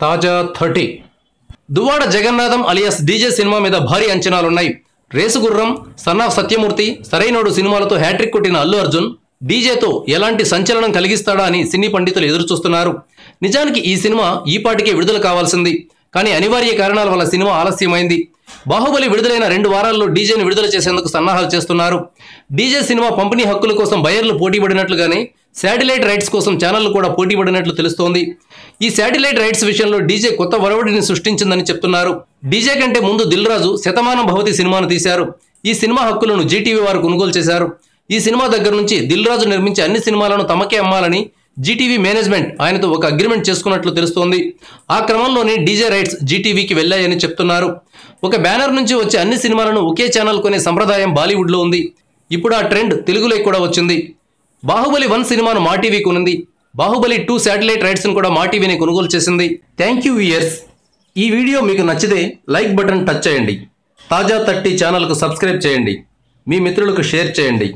తాజా 30 Duvvada Jagannatham alias DJ cinema మీద భారీ అంచనాలున్నాయి. రేసు గుర్రం, సన్ ఆఫ్ సత్యమూర్తి, సరైనోడు సినిమాలతో హ్యాట్రిక్ కొట్టిన అల్లు అర్జున్ డీజేతో ఎలాంటి సంచలనం కలిగిస్తాడా అని సినీ పండితులు ఎదురుచూస్తున్నారు. నిజానికి ఈ సినిమా ఈపాటికే విడుదల కావాల్సింది. కానీ అనివార్య కారణాల వల్ల సినిమా ఆలస్యమైంది. బాహుబలి విడుదలైన 2 వారాల్లో డీజేని విడుదల చేసేందుకు సన్నాహాలు చేస్తున్నారు. డీజే సినిమా పంపిణీ హక్కుల కోసం బయర్లు పోటీపడినట్లుగానే శాటిలైట్ రైట్స్ కోసం ఛానళ్లు కూడా పోటీపడినట్లు తెలుస్తోంది. ఈ శాటిలైట్ రైట్స్ విషయంలో డీజే కొత్త ఒరవడిని సృష్టించిందని చెప్తున్నారు. డీజే కంటే ముందు దిల్ రాజు శతమానం భవతి సినిమాను తీశారు. ఈ సినిమా హక్కులను జీటీవీ వారు కొనుగోలు చేశారు. ఈ సినిమా దగ్గర నుంచి దిల్ రాజు నిర్మించే అన్ని సినిమాలను తమకే అమ్మాలని జీటీవీ మేనేజ్మెంట్ ఆయనతో ఒక అగ్రిమెంట్ చేసుకున్నట్లు తెలుస్తోంది. ఆ క్రమంలోనే డీజే రైట్స్ జీటీవీకి వెళ్లాయని చెప్తున్నారు. ఒక బ్యానర్ నుంచి వచ్చే అన్ని సినిమాలను ఒకే ఛానల్ కొనే సంప్రదాయం బాలీవుడ్లో ఉంది. ఇప్పుడు ఆ ట్రెండ్ తెలుగులో కూడా వచ్చింది. బాహుబలి 1 సినిమాను మా టీవీ కొనింది. బాహుబలి 2 శాటిలైట్ రైట్స్ను కూడా మా టీవీని కొనుగోలు చేసింది. Thank you viewers. ఈ వీడియో మీకు నచ్చితే లైక్ బటన్ టచ్ చేయండి. తాజా 30 ఛానల్కు సబ్స్క్రైబ్ చేయండి. మీ మిత్రులకు షేర్ చేయండి.